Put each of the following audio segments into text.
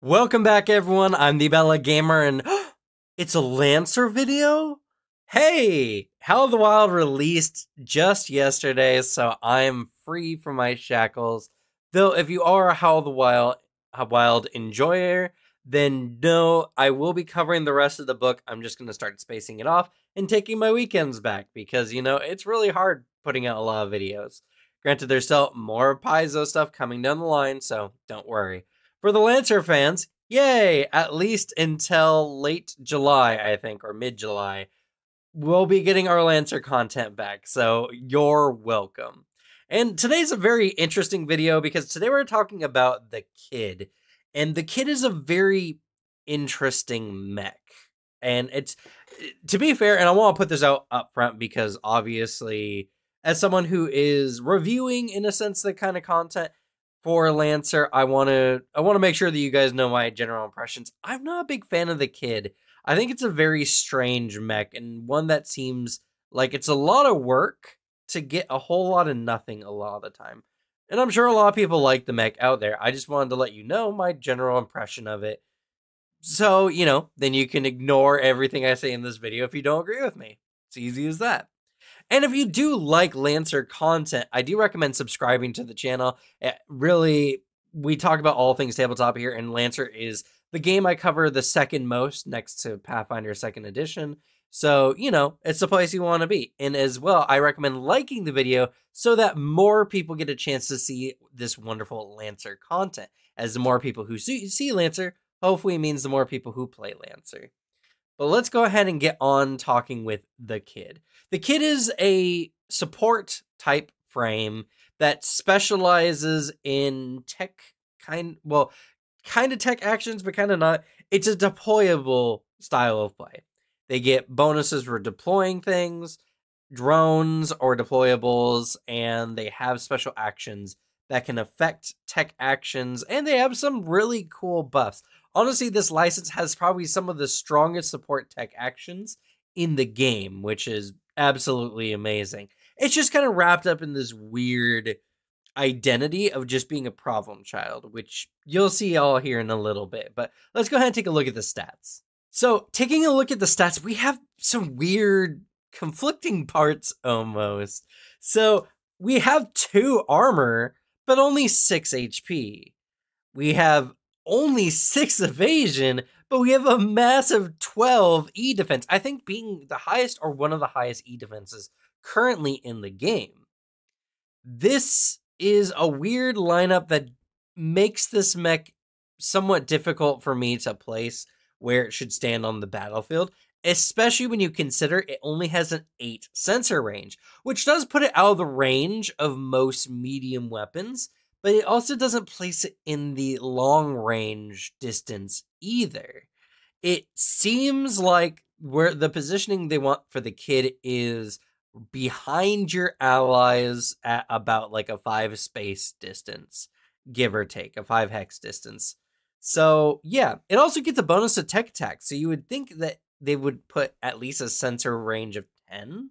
Welcome back, everyone. I'm the Bella Gamer, and it's a Lancer video? Hey! Hell of the Wild released just yesterday, so I'm free from my shackles. Though, if you are a Hell of the Wild enjoyer, then no, I will be covering the rest of the book. I'm just going to start spacing it off and taking my weekends back because, it's really hard putting out a lot of videos. Granted, there's still more Paizo stuff coming down the line, so don't worry. For the Lancer fans, yay! At least until late July, I think, or mid-July, we'll be getting our Lancer content back, so you're welcome. And today's a very interesting video because today we're talking about the Kid. And the Kid is a very interesting mech. And it's, to be fair, and I want to put this out up front because obviously, as someone who is reviewing, in a sense, the kind of content for Lancer, I want to make sure that you guys know my general impressions. I'm not a big fan of the Kid. I think it's a very strange mech and one that seems like it's a lot of work to get a whole lot of nothing a lot of the time. And I'm sure a lot of people like the mech out there. I just wanted to let you know my general impression of it. So, then you can ignore everything I say in this video if you don't agree with me. It's easy as that. And if you do like Lancer content, I do recommend subscribing to the channel. Really, we talk about all things tabletop here, and Lancer is the game I cover the second most next to Pathfinder 2nd Edition. So, it's the place you want to be. And as well, I recommend liking the video so that more people get a chance to see this wonderful Lancer content. As the more people who see Lancer, hopefully means the more people who play Lancer. But let's go ahead and get on talking with the Kid. The Kid is a support type frame that specializes in kind of tech actions, but kind of not. It's a deployable style of play. They get bonuses for deploying things, drones or deployables, and they have special actions that can affect tech actions, and they have some really cool buffs. Honestly, this license has probably some of the strongest support tech actions in the game, which is absolutely amazing. It's just kind of wrapped up in this weird identity of just being a problem child, which you'll see all here in a little bit. But let's go ahead and take a look at the stats. So, taking a look at the stats, we have some weird conflicting parts almost. So, we have 2 armor, but only 6 HP. We have only 6 evasion, but we have a massive 12 E defense. I think being the highest or one of the highest E defenses currently in the game. This is a weird lineup that makes this mech somewhat difficult for me to place where it should stand on the battlefield, especially when you consider it only has an 8 sensor range, which does put it out of the range of most medium weapons, but it also doesn't place it in the long range distance either. It seems like where the positioning they want for the Kid is behind your allies at about like a 5 space distance, give or take, a 5 hex distance. So yeah, it also gets a bonus to tech attack. So you would think that they would put at least a sensor range of 10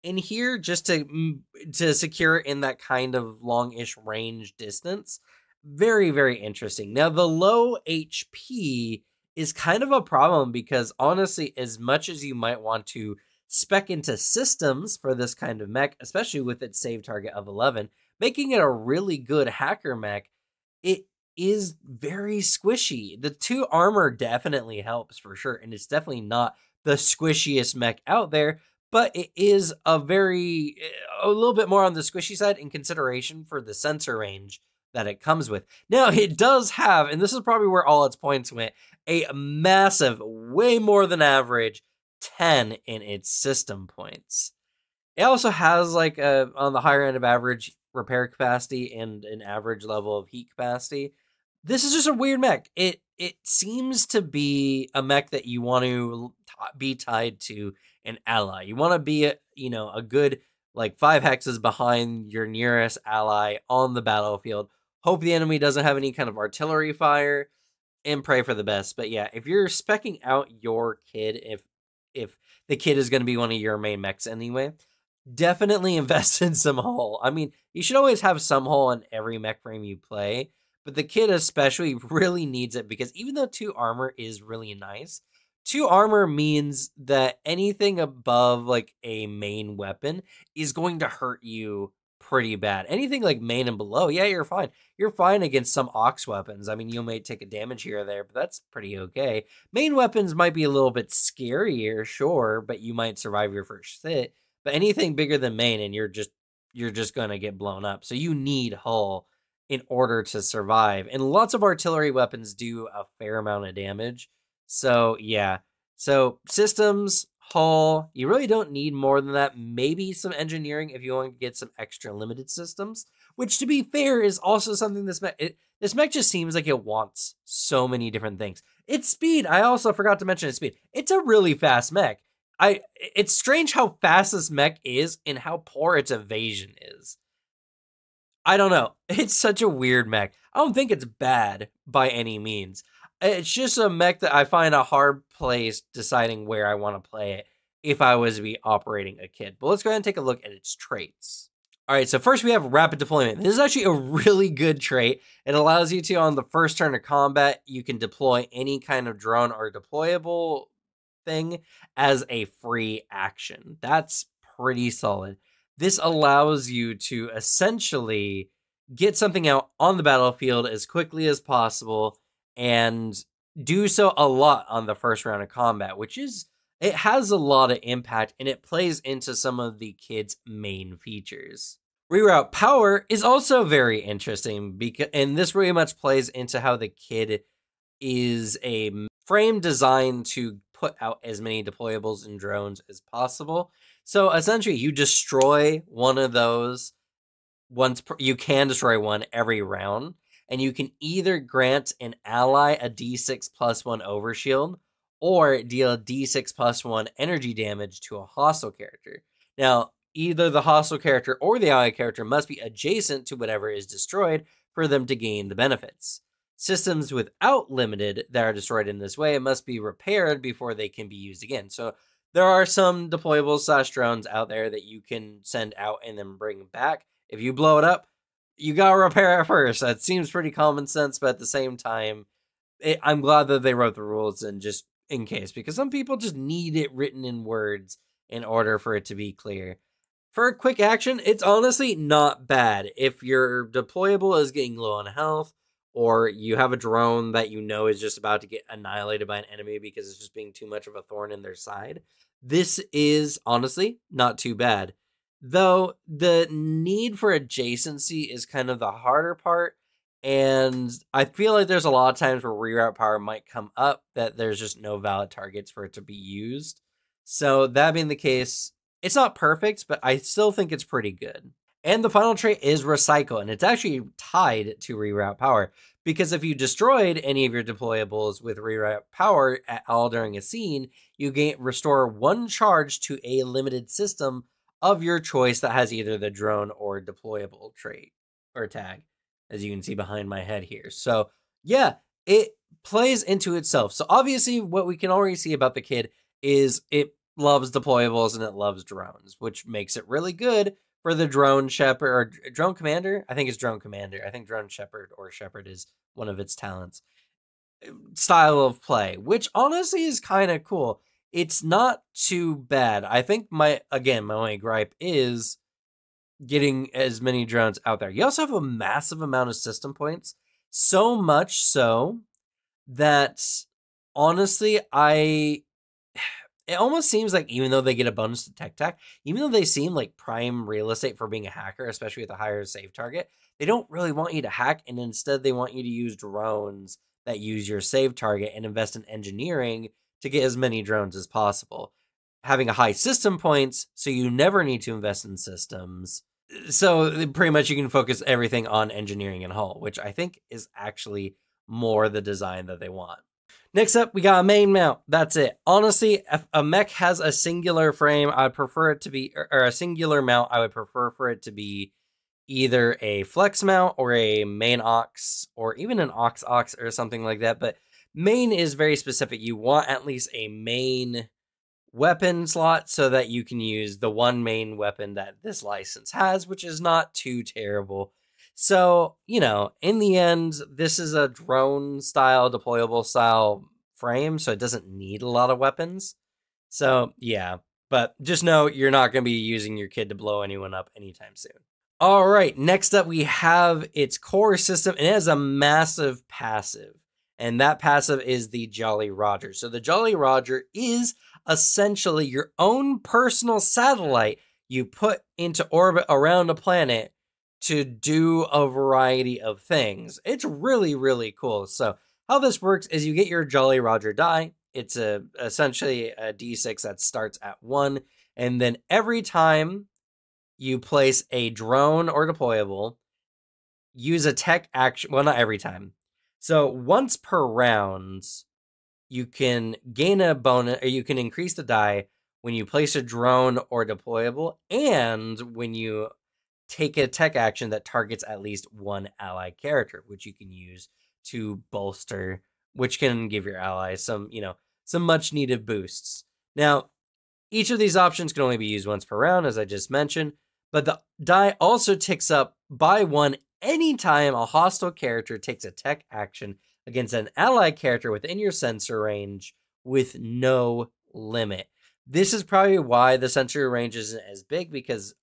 in here just to secure it in that kind of long-ish range distance. Very, very interesting. Now, the low HP is kind of a problem because honestly, as much as you might want to spec into systems for this kind of mech, especially with its save target of 11, making it a really good hacker mech, it is very squishy. The 2 armor definitely helps for sure, and it's definitely not the squishiest mech out there, but it is a little bit more on the squishy side in consideration for the sensor range that it comes with. Now, it does have, and this is probably where all its points went, a massive, way more than average 10 in its system points. It also has like on the higher end of average repair capacity and an average level of heat capacity. This is just a weird mech. It seems to be a mech that you want to be tied to an ally. You want to be a good like 5 hexes behind your nearest ally on the battlefield. Hope the enemy doesn't have any kind of artillery fire, and pray for the best. But yeah, if you're specking out your Kid, if the Kid is going to be one of your main mechs anyway, definitely invest in some hull. I mean, you should always have some hull in every mech frame you play, but the kid especially really needs it because even though 2 armor is really nice, 2 armor means that anything above like a main weapon is going to hurt you pretty bad. Anything like main and below, yeah, you're fine. You're fine against some Ox weapons. I mean, you may take a damage here or there, but that's pretty okay. Main weapons might be a little bit scarier, sure, but you might survive your first hit. But anything bigger than main, and you're just gonna get blown up. So you need hull in order to survive. And lots of artillery weapons do a fair amount of damage. So yeah. So systems, hull, you really don't need more than that. Maybe some engineering if you want to get some extra limited systems, which to be fair is also something this mech just seems like it wants so many different things. Its speed, I also forgot to mention its speed. It's a really fast mech. It's strange how fast this mech is and how poor its evasion is. I don't know. It's such a weird mech. I don't think it's bad by any means. It's just a mech that I find a hard place deciding where I want to play it if I was to be operating a kid. But let's go ahead and take a look at its traits. All right, so first we have rapid deployment. This is actually a really good trait. It allows you to, on the first turn of combat, you can deploy any kind of drone or deployable thing as a free action. That's pretty solid. This allows you to essentially get something out on the battlefield as quickly as possible and do so a lot on the first round of combat, which is, it has a lot of impact and it plays into some of the kid's main features. Reroute power is also very interesting and this really much plays into how the kid is a frame designed to put out as many deployables and drones as possible. So essentially you destroy one of those you can destroy one every round, and you can either grant an ally a d6 plus 1 overshield or deal a d6 plus 1 energy damage to a hostile character. Now, either the hostile character or the ally character must be adjacent to whatever is destroyed for them to gain the benefits. Systems without limited that are destroyed in this way must be repaired before they can be used again. So there are some deployables / drones out there that you can send out and then bring back. If you blow it up, you gotta repair it first. That seems pretty common sense, but at the same time, I'm glad that they wrote the rules and just in case, because some people just need it written in words in order for it to be clear. For a quick action, it's honestly not bad. If your deployable is getting low on health, or you have a drone that you know is just about to get annihilated by an enemy because it's just being too much of a thorn in their side, this is honestly not too bad. Though the need for adjacency is kind of the harder part, and I feel like there's a lot of times where reroute power might come up that there's just no valid targets for it to be used. So that being the case, it's not perfect, but I still think it's pretty good. And the final trait is recycle, and it's actually tied to reroute power, because if you destroyed any of your deployables with reroute power at all during a scene, you restore 1 charge to a limited system of your choice that has either the drone or deployable trait or tag, as you can see behind my head here. So yeah, it plays into itself. So obviously what we can already see about the kid is it loves deployables and it loves drones, which makes it really good for the drone shepherd or drone commander. I think it's drone commander. I think drone shepherd or shepherd is one of its talents. Style of play, which honestly is kind of cool. It's not too bad. I think my only gripe is getting as many drones out there. You also have a massive amount of system points. So much so that honestly, it almost seems like even though they get a bonus to tech tac, even though they seem like prime real estate for being a hacker, especially with a higher save target, they don't really want you to hack, and instead they want you to use drones that use your save target and invest in engineering to get as many drones as possible. Having a high system points, so you never need to invest in systems. So pretty much you can focus everything on engineering and hull, which I think is actually more the design that they want. Next up, we got a main mount. That's it. Honestly, if a mech has a singular frame, I'd prefer it to be, or a singular mount, I would prefer for it to be either a flex mount or a main ox, or even an ox or something like that. But main is very specific. You want at least a main weapon slot so that you can use the one main weapon that this license has, which is not too terrible. So, in the end, this is a drone style, deployable style frame, so it doesn't need a lot of weapons. So, yeah, but just know you're not going to be using your kid to blow anyone up anytime soon. All right, next up we have its core system, and it has a massive passive. And that passive is the Jolly Roger. So the Jolly Roger is essentially your own personal satellite you put into orbit around a planet to do a variety of things. It's really, really cool. So how this works is you get your Jolly Roger die. It's essentially a D6 that starts at 1. And then every time you place a drone or deployable, use a tech action. Well, not every time. So once per round, you can gain a bonus, or you can increase the die when you place a drone or deployable, and when you take a tech action that targets at least one ally character, which you can use to bolster, which can give your allies some, some much needed boosts. Now, each of these options can only be used once per round, as I just mentioned, but the die also ticks up by 1 anytime a hostile character takes a tech action against an ally character within your sensor range with no limit. This is probably why the sensor range isn't as big, because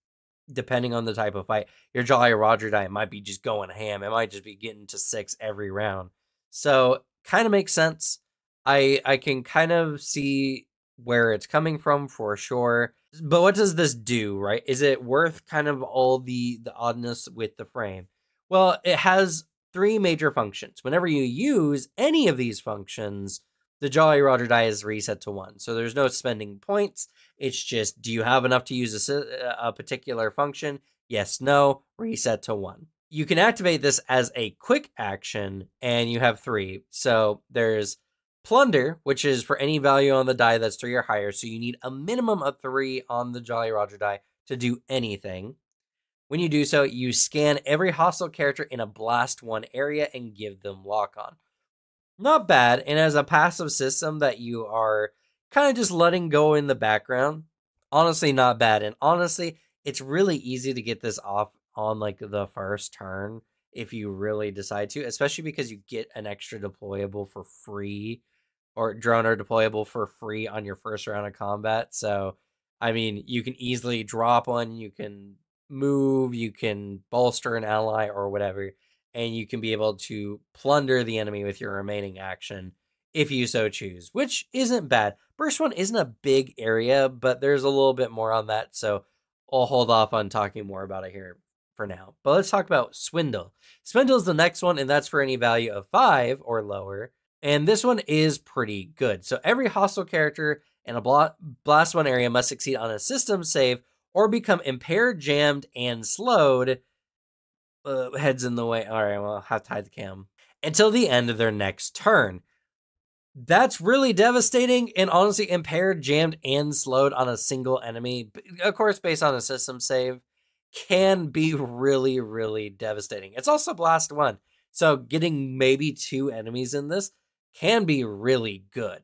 depending on the type of fight, your Jolly Roger die might be just going ham. It might just be getting to 6 every round. So, kind of makes sense. I can kind of see where it's coming from for sure. But what does this do, right? Is it worth kind of all the oddness with the frame? Well, it has 3 major functions. Whenever you use any of these functions, the Jolly Roger die is reset to 1. So there's no spending points. It's just, do you have enough to use a particular function? Yes, no, reset to 1. You can activate this as a quick action, and you have 3. So there's Plunder, which is for any value on the die that's 3 or higher. So you need a minimum of 3 on the Jolly Roger die to do anything. When you do so, you scan every hostile character in a Blast 1 area and give them lock on. Not bad, and as a passive system that you are kind of just letting go in the background, honestly not bad. And honestly, it's really easy to get this off on like the first turn if you really decide to, especially because you get an extra deployable for free, or drone or deployable for free on your first round of combat. So, I mean, you can easily drop one, you can move, you can bolster an ally or whatever, and you can be able to plunder the enemy with your remaining action if you so choose, which isn't bad. Burst 1 isn't a big area, but there's a little bit more on that, so I'll hold off on talking more about it here for now. But let's talk about Swindle. Swindle is the next one, and that's for any value of 5 or lower, and this one is pretty good. So every hostile character in a Blast 1 area must succeed on a system save or become impaired, jammed, and slowed. Heads in the way. All right, well, I'll have to hide the cam. Until the end of their next turn. That's really devastating, and honestly, impaired, jammed, and slowed on a single enemy, of course, based on a system save, can be really, really devastating. It's also Blast 1, so getting maybe 2 enemies in this can be really good.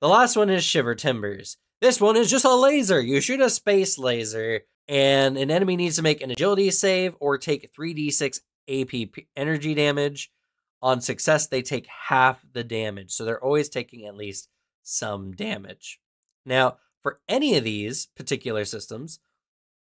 The last one is Shiver Timbers. This one is just a laser. You shoot a space laser, and an enemy needs to make an agility save or take 3d6 AP energy damage. On success, they take half the damage, so they're always taking at least some damage. Now, for any of these particular systems,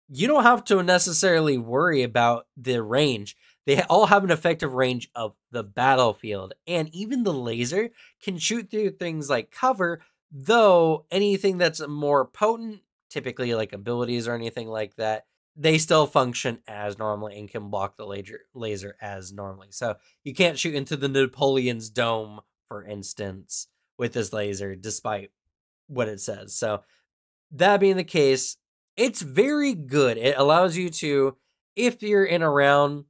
you don't have to necessarily worry about the range. They all have an effective range of the battlefield, and even the laser can shoot through things like cover, though anything that's more potent, typically like abilities or anything like that, they still function as normally and can block the laser as normally. So you can't shoot into the Napoleon's dome, for instance, with this laser, despite what it says. So that being the case, it's very good. It allows you to, if you're in a round,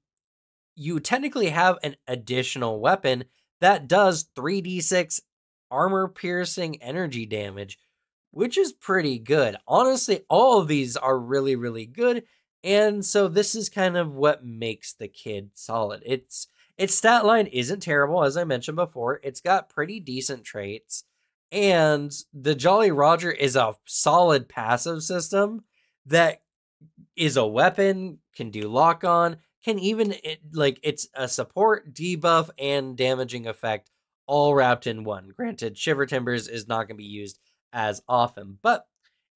you technically have an additional weapon that does 3d6 armor-piercing energy damage, which is pretty good. Honestly, all of these are really, really good, and so this is kind of what makes the kid solid. Its stat line isn't terrible, as I mentioned before. It's got pretty decent traits, and the Jolly Roger is a solid passive system that is a weapon, can do lock-on, can even, it's a support, debuff, and damaging effect all wrapped in one. Granted, Shiver Timbers is not going to be used as often, but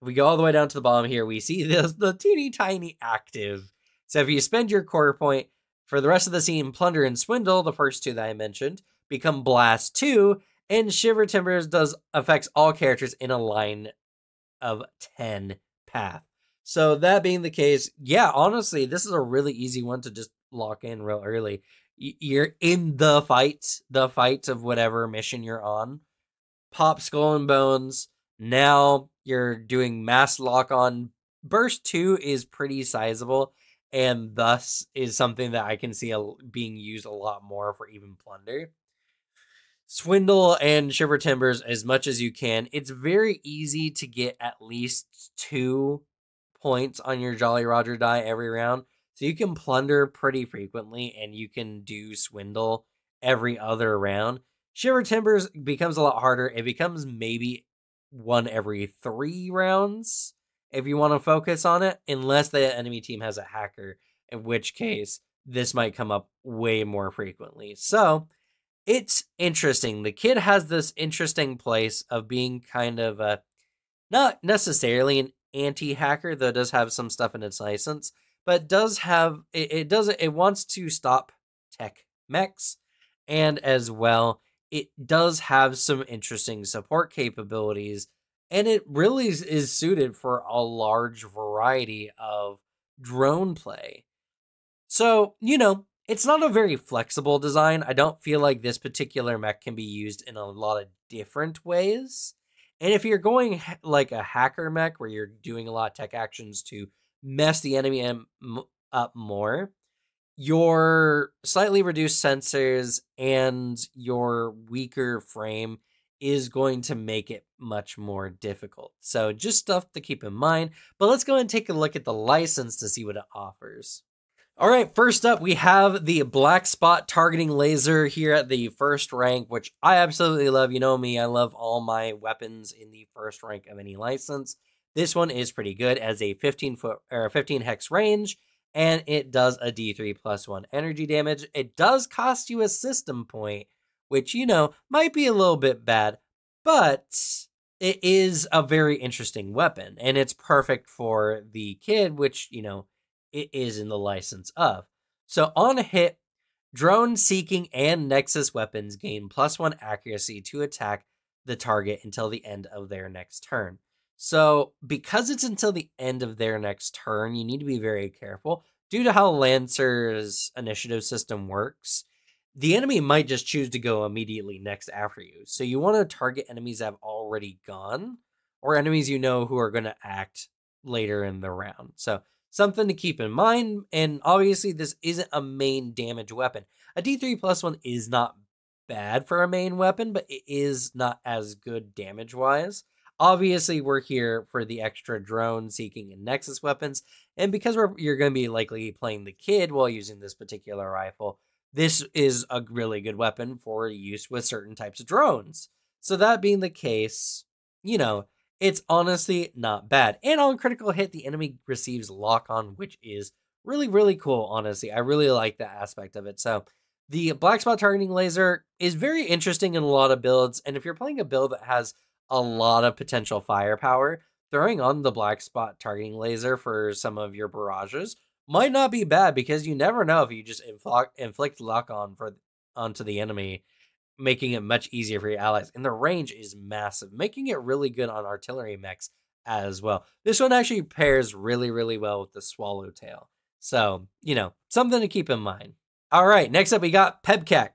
if we go all the way down to the bottom here, we see the teeny tiny active. So if you spend your core point for the rest of the scene, Plunder and Swindle, the first two that I mentioned, become Blast 2, and Shiver Timbers affects all characters in a line of 10 path. So that being the case, yeah, honestly, this is a really easy one to just lock in real early. You're in the fight of whatever mission you're on. Pop Skull and Bones. Now you're doing mass lock on. Burst 2 is pretty sizable, and thus is something that I can see being used a lot more for even Plunder. Swindle and Shiver Timbers as much as you can. It's very easy to get at least 2 points on your Jolly Roger die every round. So you can Plunder pretty frequently, and you can do Swindle every other round. Shiver Timbers becomes a lot harder. It becomes maybe 1 every 3 rounds if you want to focus on it, unless the enemy team has a hacker, in which case this might come up way more frequently. So it's interesting. The kid has this interesting place of being kind of not necessarily an anti-hacker, though it does have some stuff in its license, but does have it wants to stop tech mechs, and as well it does have some interesting support capabilities, and it really is suited for a large variety of drone play. So, it's not a very flexible design. I don't feel like this particular mech can be used in a lot of different ways. And if you're going like a hacker mech where you're doing a lot of tech actions to mess the enemy up more, your slightly reduced sensors and your weaker frame is going to make it much more difficult. So just stuff to keep in mind. But let's go and take a look at the license to see what it offers. All right, first up, we have the Black Spot Targeting Laser here at the first rank, which I absolutely love. You know me, I love all my weapons in the first rank of any license. This one is pretty good as a 15 hex range, and it does a D3 plus 1 energy damage. It does cost you a system point, which, might be a little bit bad, but it is a very interesting weapon, and it's perfect for the kid, which, it is in the license of. So on a hit, drone seeking and Nexus weapons gain +1 accuracy to attack the target until the end of their next turn. So because it's until the end of their next turn, you need to be very careful. Due to how Lancer's initiative system works, the enemy might just choose to go immediately next after you. So you want to target enemies that have already gone, or enemies who are going to act later in the round. So something to keep in mind, and obviously this isn't a main damage weapon. A D3 plus 1 is not bad for a main weapon, but it is not as good damage-wise. Obviously, we're here for the extra drone seeking and Nexus weapons, and because you're going to be likely playing the kid while using this particular rifle, this is a really good weapon for use with certain types of drones. So that being the case, it's honestly not bad. And on critical hit, the enemy receives lock on, which is really, really cool, honestly. I really like that aspect of it. So the Black Spot Targeting Laser is very interesting in a lot of builds. And if you're playing a build that has a lot of potential firepower, throwing on the Black Spot Targeting Laser for some of your barrages might not be bad, because you never know if you just inflict lock on onto the enemy, making it much easier for your allies. And the range is massive, making it really good on artillery mechs as well. This one actually pairs really, really well with the Swallowtail. So, something to keep in mind. All right, next up we got PEBCAC.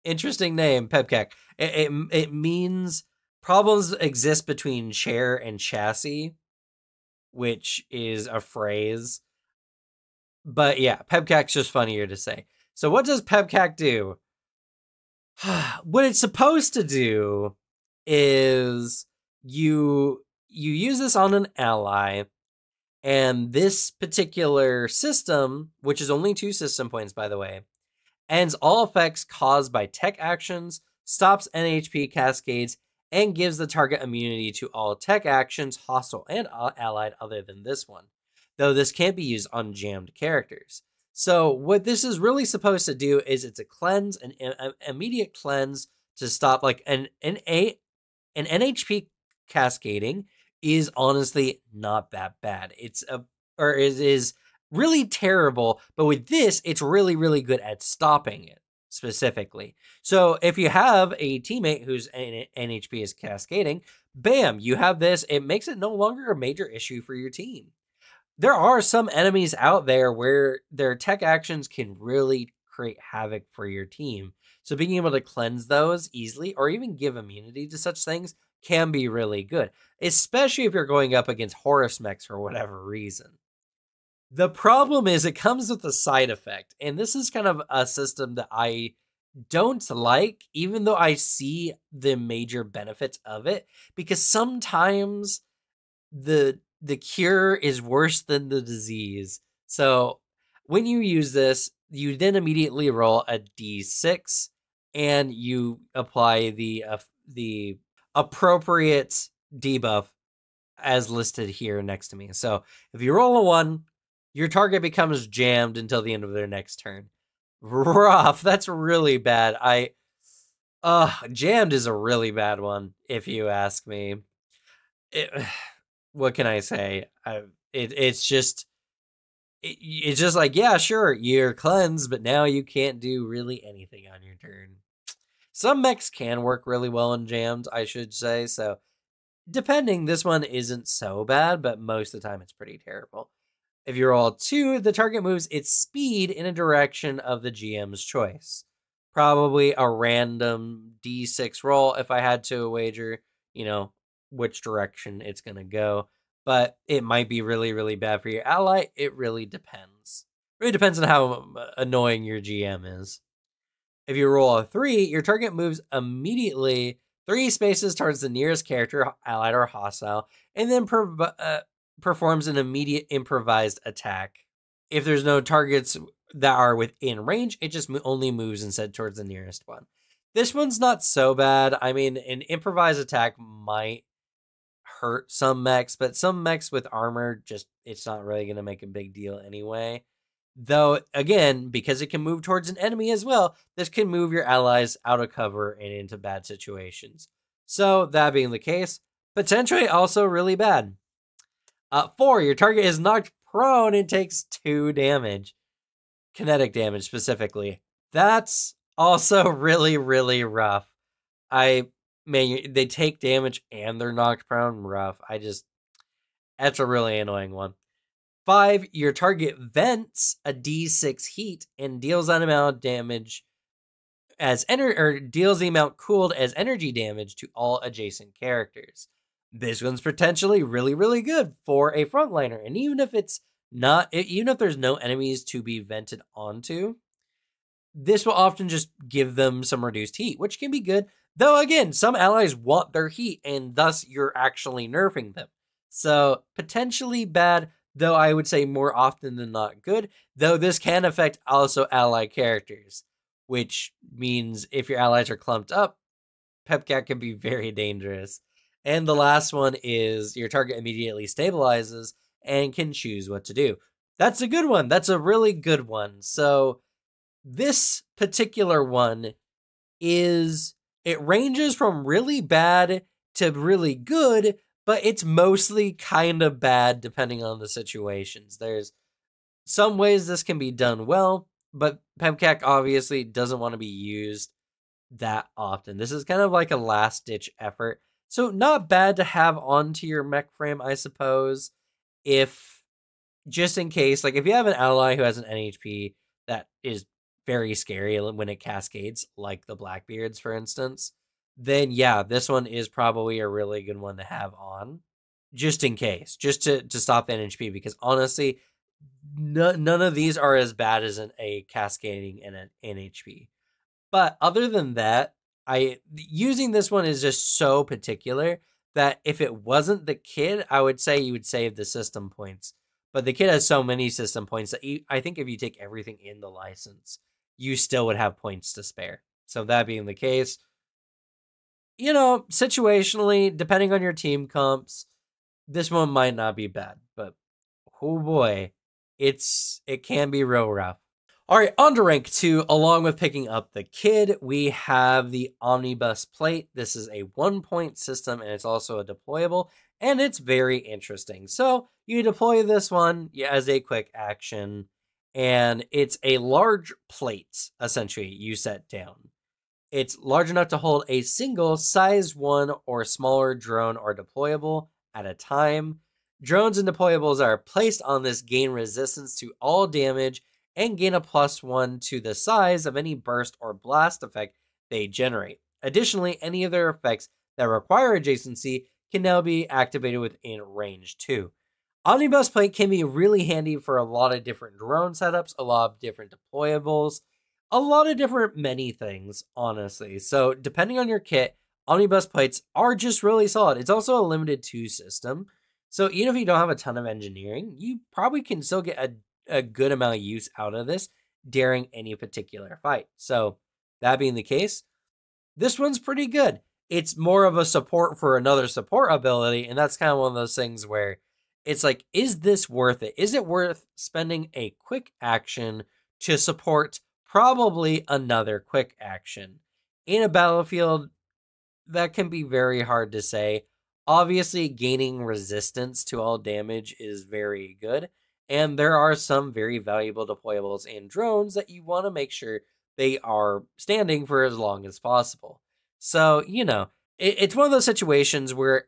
Interesting name, PEBCAC. It means problems exist between chair and chassis, which is a phrase. But yeah, PEBCAC's just funnier to say. So what does PEBCAC do? What it's supposed to do is you use this on an ally, and this particular system, which is only 2 system points, by the way, ends all effects caused by tech actions, stops NHP cascades, and gives the target immunity to all tech actions, hostile and allied, other than this one, though this can't be used on jammed characters. So what this is really supposed to do is it's a cleanse, an immediate cleanse to stop like an NHP cascading is honestly not that bad. It's a or is really terrible, but with this, it's really, really good at stopping it specifically. So if you have a teammate whose NHP is cascading, bam, you have this. It makes it no longer a major issue for your team. There are some enemies out there where their tech actions can really create havoc for your team. So being able to cleanse those easily or even give immunity to such things can be really good, especially if you're going up against Horus mechs for whatever reason. The problem is it comes with a side effect, and this is kind of a system that I don't like, even though I see the major benefits of it, because sometimes the cure is worse than the disease. So when you use this, you then immediately roll a d6 and you apply the appropriate debuff as listed here next to me. So if you roll a 1, your target becomes jammed until the end of their next turn. Rough. That's really bad. Jammed is a really bad one, if you ask me. What can I say? It's just like, yeah, sure, you're cleansed, but now you can't do really anything on your turn. Some mechs can work really well in jammed, I should say. So depending, this one isn't so bad, but most of the time it's pretty terrible. If you roll 2, the target moves its speed in a direction of the GM's choice. Probably a random d6 roll if I had to wager, which direction it's going to go. But it might be really, really bad for your ally. It really depends. It really depends on how annoying your GM is. If you roll a 3, your target moves immediately 3 spaces towards the nearest character, allied or hostile, and then performs an immediate improvised attack. If there's no targets that are within range, it just only moves instead towards the nearest one. This one's not so bad. I mean, an improvised attack might hurt some mechs, but some mechs with armor, it's not really going to make a big deal anyway. Though, again, because it can move towards an enemy as well, this can move your allies out of cover and into bad situations. So, that being the case, potentially also really bad. 4, your target is knocked prone and takes 2 damage. Kinetic damage, specifically. That's also really, really rough. They take damage and they're knocked prone. Rough. That's a really annoying one. 5, your target vents a d6 heat and deals that amount of damage deals the amount cooled as energy damage to all adjacent characters. This one's potentially really, really good for a frontliner, and even if there's no enemies to be vented onto, this will often just give them some reduced heat, which can be good. Though again, some allies want their heat, and thus you're actually nerfing them. So potentially bad. Though I would say more often than not good, though this can affect also ally characters, which means if your allies are clumped up, Pepcat can be very dangerous. And the last one is your target immediately stabilizes and can choose what to do. That's a good one. That's a really good one. So this particular one it ranges from really bad to really good, but it's mostly kind of bad depending on the situations. There's some ways this can be done well, but Pepcat obviously doesn't want to be used that often. This is kind of like a last-ditch effort. So not bad to have onto your mech frame, I suppose, if just in case, like if you have an ally who has an NHP that is very scary when it cascades, like the Blackbeards, for instance, then yeah, this one is probably a really good one to have on, just in case, just to stop the NHP, because honestly, none of these are as bad as a cascading and an NHP. But other than that, using this one is just so particular that if it wasn't the kid, I would say you would save the system points. But the kid has so many system points that I think if you take everything in the license, you still would have points to spare. So that being the case, situationally, depending on your team comps, this one might not be bad. But oh boy, it can be real rough. All right, on to rank 2. Along with picking up the Kid, we have the Omnibus Plate. This is a 1-point system, and it's also a deployable, and it's very interesting. So you deploy this one as a quick action, and it's a large plate, essentially, you set down. It's large enough to hold a single size 1 or smaller drone or deployable at a time. Drones and deployables are placed on this, gain resistance to all damage, and gain a +1 to the size of any burst or blast effect they generate. Additionally, any of their effects that require adjacency can now be activated within range 2. Omnibus Plate can be really handy for a lot of different drone setups, a lot of different deployables, a lot of different many things, honestly. So depending on your kit, Omnibus Plates are just really solid. It's also a limited 2 system. So even if you don't have a ton of engineering, you probably can still get a good amount of use out of this during any particular fight. So that being the case, this one's pretty good. It's more of a support for another support ability, and that's kind of one of those things where it's like, is this worth it? Is it worth spending a quick action to support probably another quick action? In a battlefield, that can be very hard to say. Obviously, gaining resistance to all damage is very good, and there are some very valuable deployables and drones that you want to make sure they are standing for as long as possible. So, it's one of those situations where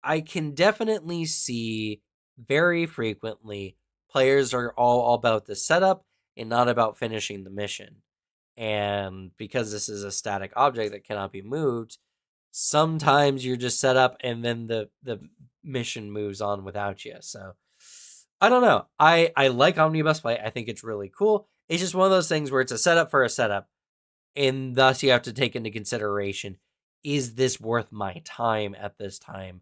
I can definitely see very frequently players are all about the setup and not about finishing the mission. And because this is a static object that cannot be moved, sometimes you're just set up and then the mission moves on without you. So I don't know. I like Omnibus Plate. I think it's really cool. It's just one of those things where it's a setup for a setup, and thus you have to take into consideration, is this worth my time at this time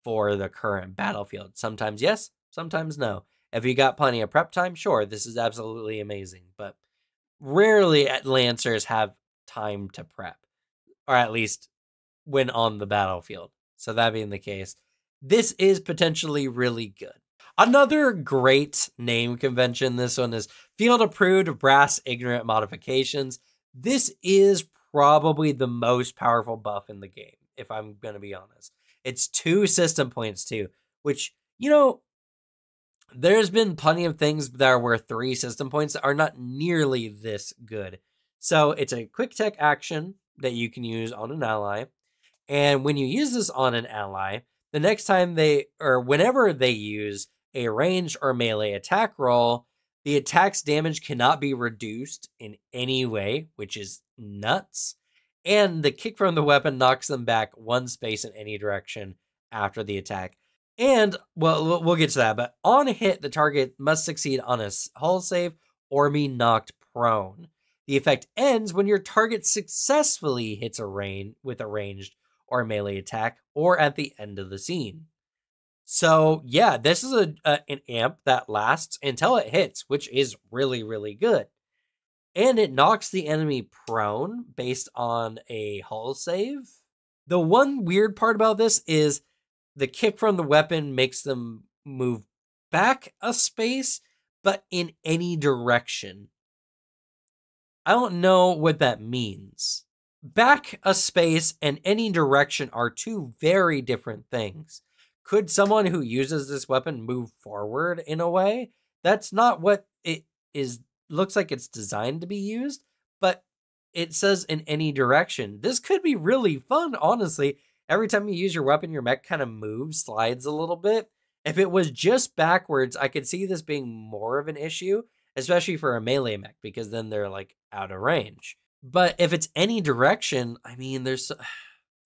for the current battlefield? Sometimes yes, sometimes no. If you got plenty of prep time, sure, this is absolutely amazing. But rarely Lancers have time to prep, or at least when on the battlefield. So that being the case, this is potentially really good. Another great name convention, this one is Field Approved Brass Ignorant Modifications. This is probably the most powerful buff in the game, if I'm going to be honest. It's 2 system points too, which, there's been plenty of things that are worth 3 system points that are not nearly this good. So it's a quick tech action that you can use on an ally. And when you use this on an ally, the next time whenever they use a range or melee attack roll, the attack's damage cannot be reduced in any way, which is nuts. And the kick from the weapon knocks them back 1 space in any direction after the attack. And, well, we'll get to that, but on a hit, the target must succeed on a hull save or be knocked prone. The effect ends when your target successfully hits with a ranged or melee attack, or at the end of the scene. So yeah, this is an amp that lasts until it hits, which is really, really good. And it knocks the enemy prone based on a hull save. The one weird part about this is the kick from the weapon makes them move back a space, but in any direction. I don't know what that means. Back a space and any direction are 2 very different things. Could someone who uses this weapon move forward in a way? That's not what it is. Looks like it's designed to be used, but it says in any direction. This could be really fun, honestly. Every time you use your weapon, your mech kind of moves, slides a little bit. If it was just backwards, I could see this being more of an issue, especially for a melee mech, because then they're like out of range. But if it's any direction, I mean,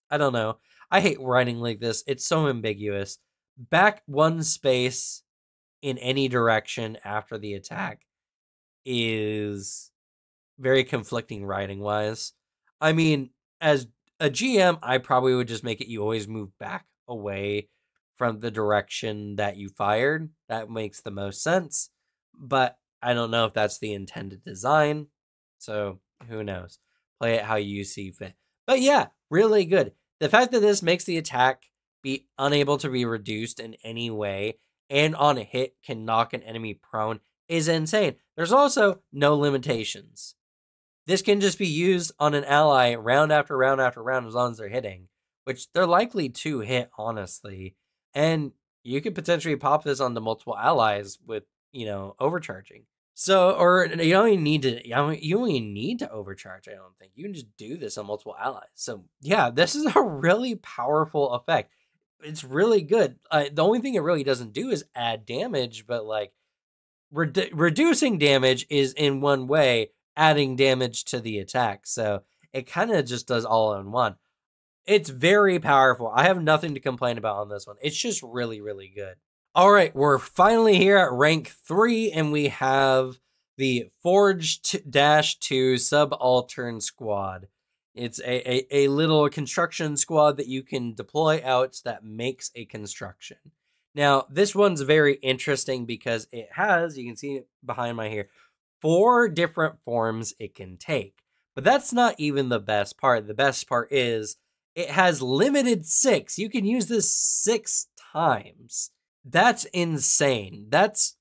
I don't know. I hate writing like this. It's so ambiguous. Back 1 space in any direction after the attack is very conflicting writing wise. I mean, as a GM, I probably would just make it you always move back away from the direction that you fired. That makes the most sense. But I don't know if that's the intended design. So who knows? Play it how you see fit. But yeah, really good. The fact that this makes the attack be unable to be reduced in any way and on a hit can knock an enemy prone is insane. There's also no limitations. This can just be used on an ally round after round after round as long as they're hitting, which they're likely to hit, honestly. And you could potentially pop this onto multiple allies with, overcharging. So, or you don't even need to, you don't even need to overcharge, I don't think. You can just do this on multiple allies. So, yeah, this is a really powerful effect. It's really good. The only thing it really doesn't do is add damage, but like reducing damage is in one way, adding damage to the attack. So it kind of just does all in one. It's very powerful. I have nothing to complain about on this one. It's just really, really good. All right, we're finally here at rank 3, and we have the Forge-2 Subaltern Squad. It's a little construction squad that you can deploy out that makes a construction. Now, this one's very interesting because it has, you can see it behind my here, 4 different forms it can take. But that's not even the best part. The best part is it has limited 6. You can use this 6 times. That's insane. That's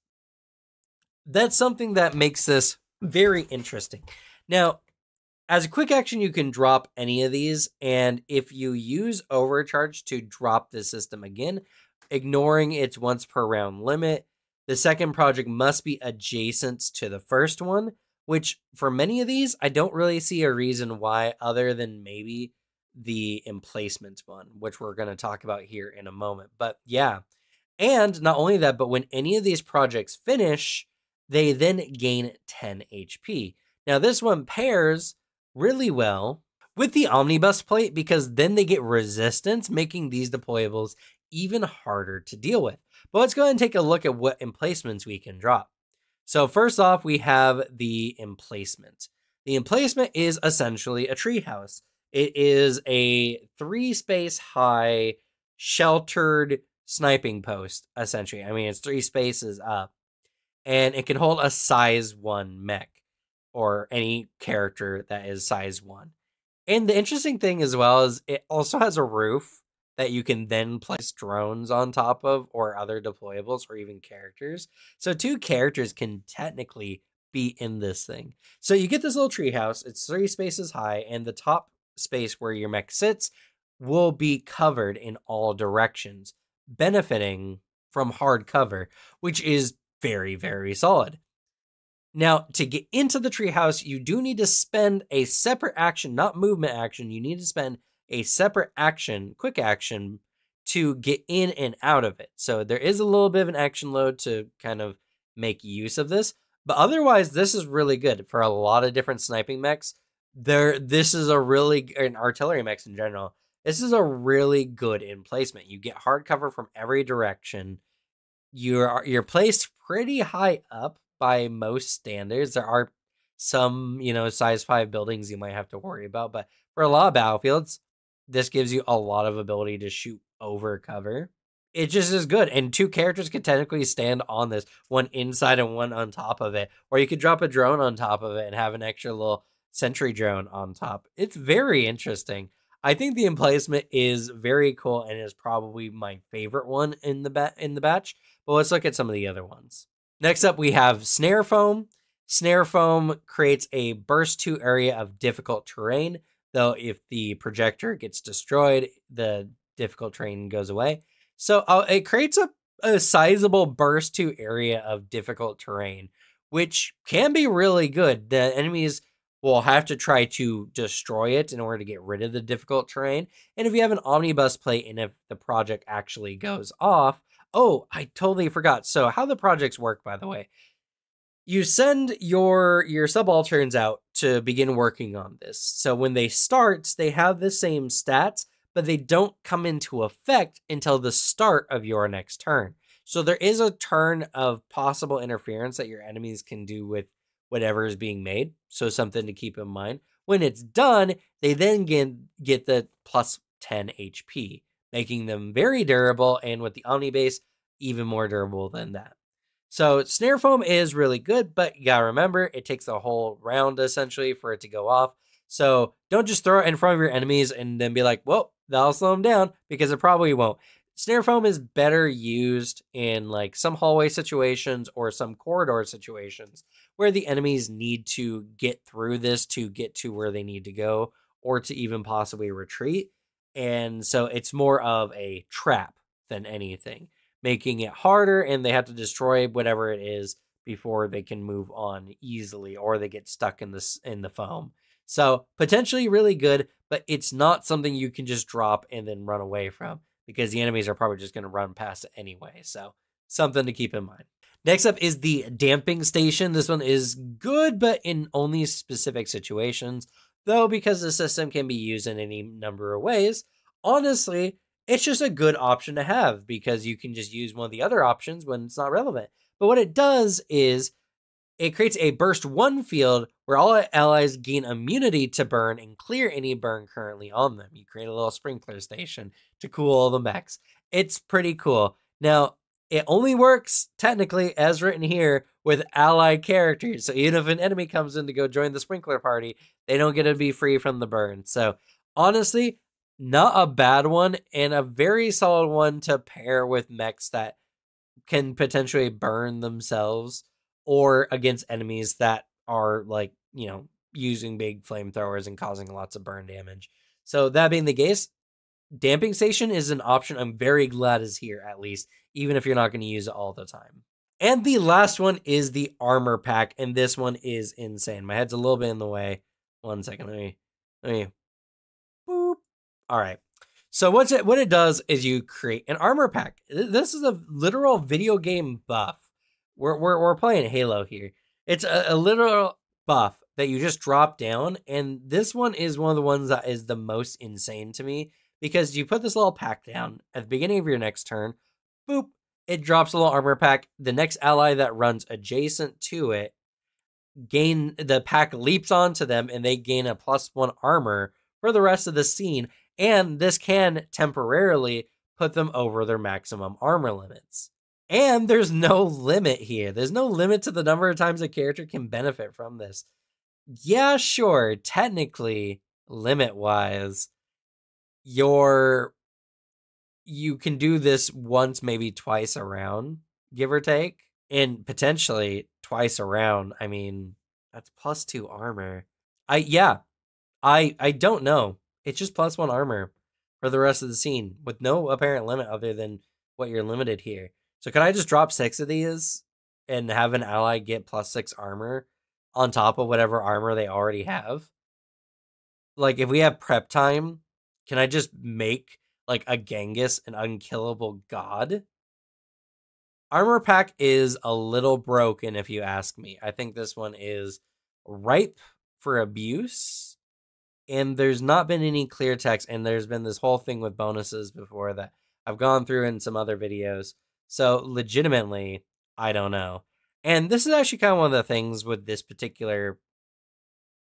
something that makes this very interesting. Now, as a quick action, you can drop any of these, and if you use Overcharge to drop the system again, ignoring its once per round limit, the second project must be adjacent to the first one, which for many of these, I don't really see a reason why other than maybe the emplacement one, which we're going to talk about here in a moment. But yeah, and not only that, but when any of these projects finish, they then gain 10 HP. Now, this one pairs really well with the Omnibus plate because then they get resistance, making these deployables even harder to deal with. But let's go ahead and take a look at what emplacements we can drop. So first off, we have the emplacement. The emplacement is essentially a treehouse. It is a 3-space high sheltered sniping post, essentially. I mean, it's 3 spaces up. And it can hold a size 1 mech or any character that is size 1. And the interesting thing as well is it also has a roof that you can then place drones on top of or other deployables or even characters. So 2 characters can technically be in this thing. So you get this little treehouse. It's 3 spaces high, and the top space where your mech sits will be covered in all directions, benefiting from hard cover, which is very, very solid. Now, to get into the treehouse, you do need to spend a separate action, not movement action. You need to spend a separate action, quick action, to get in and out of it. So there is a little bit of an action load to kind of make use of this. But otherwise, this is really good for a lot of different sniping mechs. This is a really, and artillery mechs in general, this is a really good emplacement. You get hard cover from every direction. You're placed pretty high up by most standards. There are some, size 5 buildings you might have to worry about, but for a lot of battlefields, this gives you a lot of ability to shoot over cover. It just is good, and 2 characters can technically stand on this, one inside and one on top of it, or you could drop a drone on top of it and have an extra little sentry drone on top. It's very interesting. I think the emplacement is very cool and is probably my favorite one in the batch. But let's look at some of the other ones. Next up, we have Snare Foam. Snare Foam creates a burst 2 area of difficult terrain, though if the projector gets destroyed, the difficult terrain goes away. So it creates a sizable burst 2 area of difficult terrain, which can be really good. The enemies will have to try to destroy it in order to get rid of the difficult terrain. And if you have an omnibus plate and if the project actually goes off, oh, I totally forgot. So how the projects work, by the way, you send your subalterns out to begin working on this. So when they start, they have the same stats, but they don't come into effect until the start of your next turn. So there is a turn of possible interference that your enemies can do with whatever is being made. So something to keep in mind. When it's done, they then get the plus 10 HP, making them very durable, and with the Omni base, even more durable than that. So Snare Foam is really good, but you gotta remember, it takes a whole round essentially for it to go off. So don't just throw it in front of your enemies and then be like, well, that'll slow them down, because it probably won't. Snare foam is better used in like some hallway situations or some corridor situations where the enemies need to get through this to get to where they need to go or to even possibly retreat. And so it's more of a trap than anything, making it harder, and they have to destroy whatever it is before they can move on easily, or they get stuck in the foam. So potentially really good, but it's not something you can just drop and then run away from, because the enemies are probably just going to run past it anyway. So something to keep in mind. Next up is the damping station. This one is good, but in only specific situations, though, because the system can be used in any number of ways. Honestly, it's just a good option to have because you can just use one of the other options when it's not relevant. But what it does is it creates a burst 1 field where all allies gain immunity to burn and clear any burn currently on them. You create a little sprinkler station to cool all the mechs. It's pretty cool. Now, it only works, technically, as written here, with allied characters. So even if an enemy comes in to go join the sprinkler party, they don't get to be free from the burn. So honestly, not a bad one, and a very solid one to pair with mechs that can potentially burn themselves, or against enemies that are like, using big flamethrowers and causing lots of burn damage. So that being the case, damping station is an option I'm very glad is here, at least, even if you're not going to use it all the time. And the last one is the armor pack, and this one is insane. My head's a little bit in the way. 1 second, let me boop. All right. So what it does is you create an armor pack. This is a literal video game buff. We're playing Halo here. It's a literal buff that you just drop down, and this one is one of the ones that is the most insane to me, because you put this little pack down at the beginning of your next turn. Boop. It drops a little armor pack. The next ally that runs adjacent to it the pack leaps onto them, and they gain a +1 armor for the rest of the scene. And this can temporarily put them over their maximum armor limits. And there's no limit here. There's no limit to the number of times a character can benefit from this. Yeah, sure, technically, limit-wise, you can do this once, maybe twice around, give or take. And potentially twice around. I mean, that's +2 armor. I don't know. It's just +1 armor for the rest of the scene with no apparent limit other than what you're limited here. So can I just drop 6 of these and have an ally get +6 armor on top of whatever armor they already have? Like, if we have prep time, can I just make like a Genghis an unkillable god? Armor pack is a little broken, if you ask me. I think this one is ripe for abuse, and there's not been any clear text, and there's been this whole thing with bonuses before that I've gone through in some other videos. So legitimately, I don't know. And this is actually kind of one of the things with this particular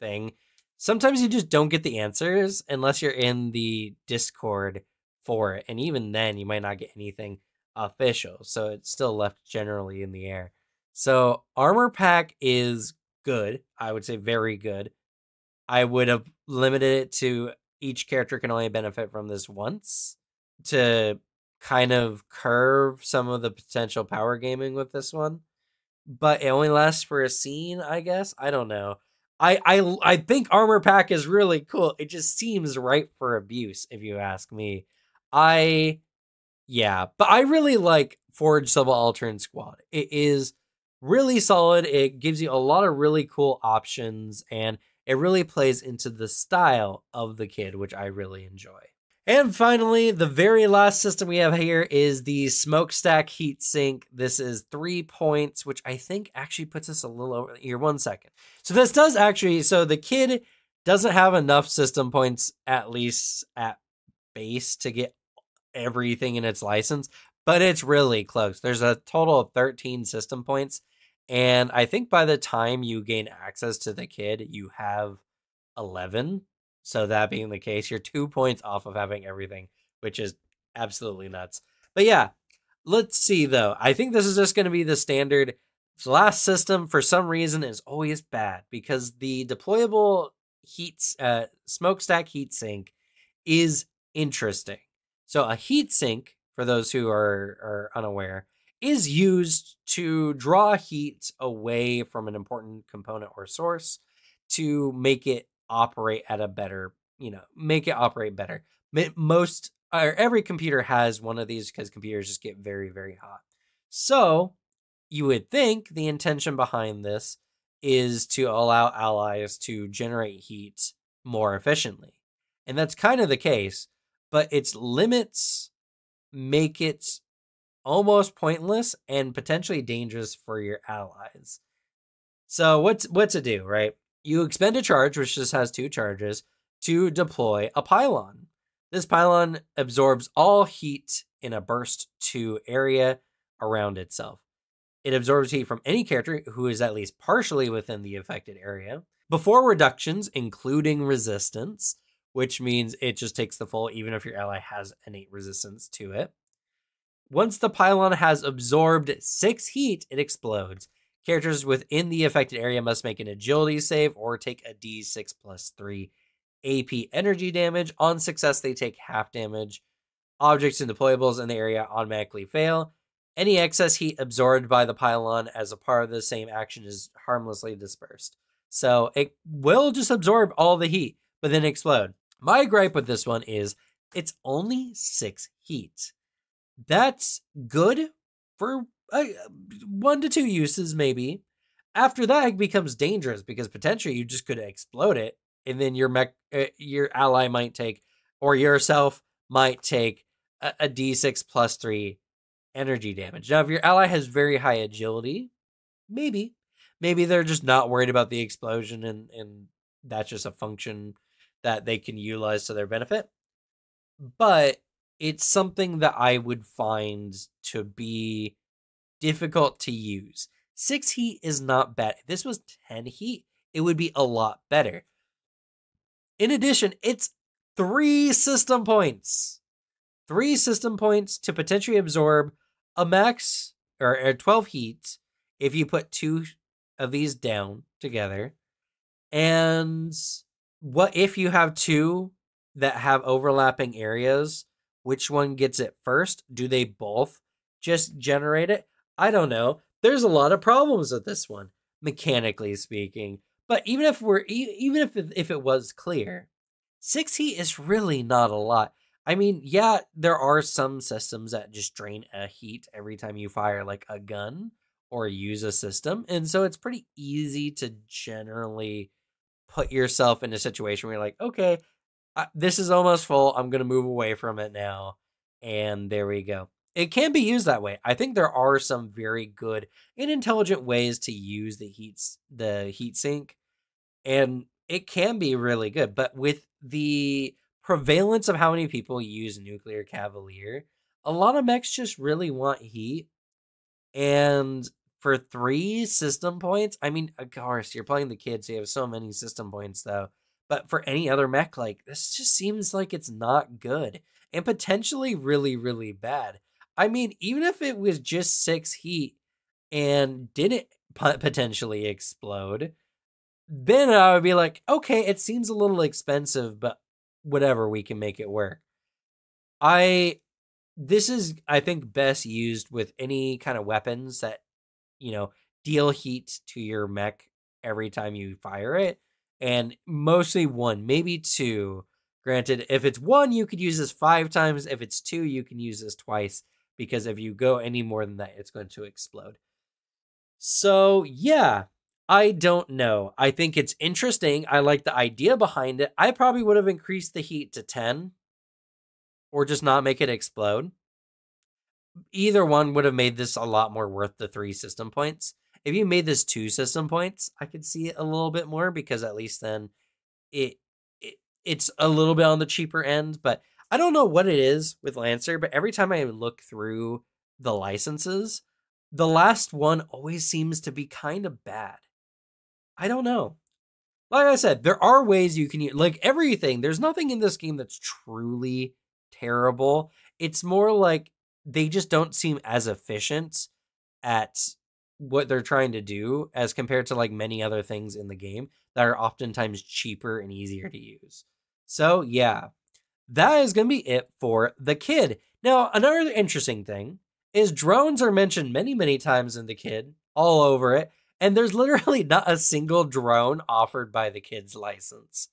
thing. Sometimes you just don't get the answers unless you're in the Discord for it, and even then you might not get anything official, so it's still left generally in the air. So armor pack is good. I would say very good. I would have limited it to each character can only benefit from this once to kind of curve some of the potential power gaming with this one. But it only lasts for a scene, I guess. I don't know. I think armor pack is really cool. It just seems ripe for abuse, if you ask me. Yeah, but I really like Forge Subaltern Squad. It is really solid. It gives you a lot of really cool options, and it really plays into the style of the kid, which I really enjoy. And finally, the very last system we have here is the Smokestack Heatsink. This is 3 points, which I think actually puts us a little over here. 1 second. So this does actually, so the kid doesn't have enough system points, at least at base, to get everything in its license, but it's really close. There's a total of 13 system points, and I think by the time you gain access to the kid, you have 11. So that being the case, you're 2 points off of having everything, which is absolutely nuts. But yeah, let's see though. I think this is just going to be the standard. The last system, for some reason, is always bad because the deployable smokestack heatsink is interesting. So a heatsink for those who are unaware, is used to draw heat away from an important component or source to make it operate at a better, make it operate better. Most or every computer has one of these because computers just get very, very hot. So you would think the intention behind this is to allow allies to generate heat more efficiently. And that's kind of the case, but its limits make it almost pointless and potentially dangerous for your allies. So what's it do, right? You expend a charge, which just has 2 charges, to deploy a pylon. This pylon absorbs all heat in a burst to area around itself. It absorbs heat from any character who is at least partially within the affected area. Before reductions, including resistance, which means it just takes the full even if your ally has innate resistance to it. Once the pylon has absorbed 6 heat, it explodes. Characters within the affected area must make an agility save or take a d6 plus 3 AP energy damage. On success, they take half damage. Objects and deployables in the area automatically fail. Any excess heat absorbed by the pylon as a part of the same action is harmlessly dispersed. So it will just absorb all the heat, but then explode. My gripe with this one is it's only 6 heat. That's good for 1 to 2 uses, maybe. After that, it becomes dangerous because potentially you just could explode it, and then your ally might take, or yourself might take a d6 plus 3 energy damage. Now, if your ally has very high agility, maybe they're just not worried about the explosion, and that's just a function that they can utilize to their benefit. But it's something that I would find to be difficult to use. 6 heat is not bad. If this was 10 heat, it would be a lot better. In addition, it's 3 system points. 3 system points to potentially absorb a max or 12 heat if you put 2 of these down together. And what if you have 2 that have overlapping areas? Which one gets it first? Do they both just generate it? I don't know. There's a lot of problems with this one, mechanically speaking. But even if it was clear, 6 heat is really not a lot. I mean, yeah, there are some systems that just drain a heat every time you fire like a gun or use a system. And so it's pretty easy to generally put yourself in a situation where you're like, okay, this is almost full. I'm going to move away from it now. And there we go. It can be used that way. I think there are some very good and intelligent ways to use the heat sink. And it can be really good. But with the prevalence of how many people use Nuclear Cavalier, a lot of mechs just really want heat. And for 3 system points, I mean, of course, you're playing the kids, so you have so many system points, though. But for any other mech, like, this just seems like it's not good. And potentially really, really bad. I mean, even if it was just 6 heat and didn't potentially explode, then I would be like, okay, it seems a little expensive, but whatever, we can make it work. This is, I think, best used with any kind of weapons that, deal heat to your mech every time you fire it. And mostly 1, maybe 2. Granted, if it's 1, you could use this 5 times. If it's 2, you can use this twice. Because if you go any more than that, it's going to explode. So, yeah, I don't know. I think it's interesting. I like the idea behind it. I probably would have increased the heat to 10. Or just not make it explode. Either one would have made this a lot more worth the 3 system points. If you made this 2 system points, I could see it a little bit more, because at least then it's a little bit on the cheaper end. But I don't know what it is with Lancer, but every time I look through the licenses, the last one always seems to be kind of bad. I don't know. Like I said, there are ways you can use, like everything. There's nothing in this game that's truly terrible. It's more like they just don't seem as efficient at what they're trying to do as compared to like many other things in the game that are oftentimes cheaper and easier to use. So yeah, that is going to be it for The Kid. Now, another interesting thing is drones are mentioned many, many times in the kid, all over it, and there's literally not a single drone offered by the kid's license.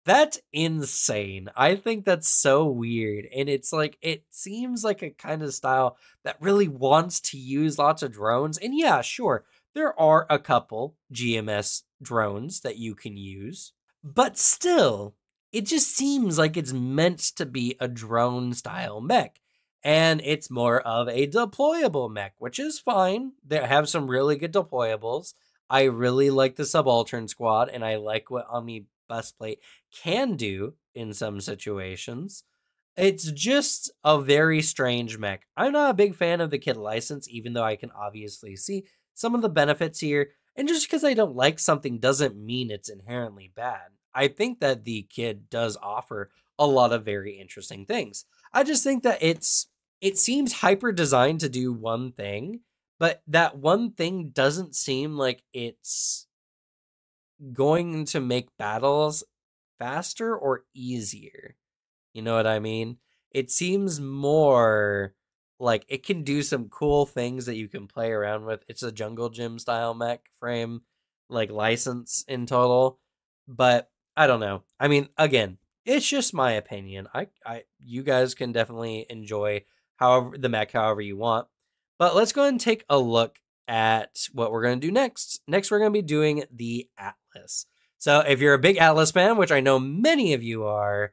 That's insane. I think that's so weird. And it's like, it seems like a kind of style that really wants to use lots of drones. And yeah, sure, there are a couple GMS drones that you can use, but still, it just seems like it's meant to be a drone style mech. And it's more of a deployable mech, which is fine. They have some really good deployables. I really like the Subaltern Squad, and I like what Omni Busplate can do in some situations. It's just a very strange mech. I'm not a big fan of the kit license, even though I can obviously see some of the benefits here. And just because I don't like something doesn't mean it's inherently bad. I think that the kid does offer a lot of very interesting things. I just think that it seems hyper designed to do one thing, but that one thing doesn't seem like it's going to make battles faster or easier. You know what I mean? It seems more like it can do some cool things that you can play around with. It's a jungle gym style mech frame, like license in total. But I don't know. I mean, again, it's just my opinion. You guys can definitely enjoy however the mech however you want. But let's go ahead and take a look at what we're going to do next. Next, we're going to be doing the Atlas. So if you're a big Atlas fan, which I know many of you are,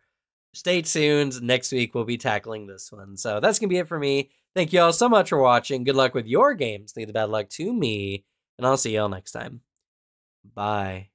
stay tuned. Next week, we'll be tackling this one. So that's going to be it for me. Thank you all so much for watching. Good luck with your games. Leave the bad luck to me. And I'll see you all next time. Bye.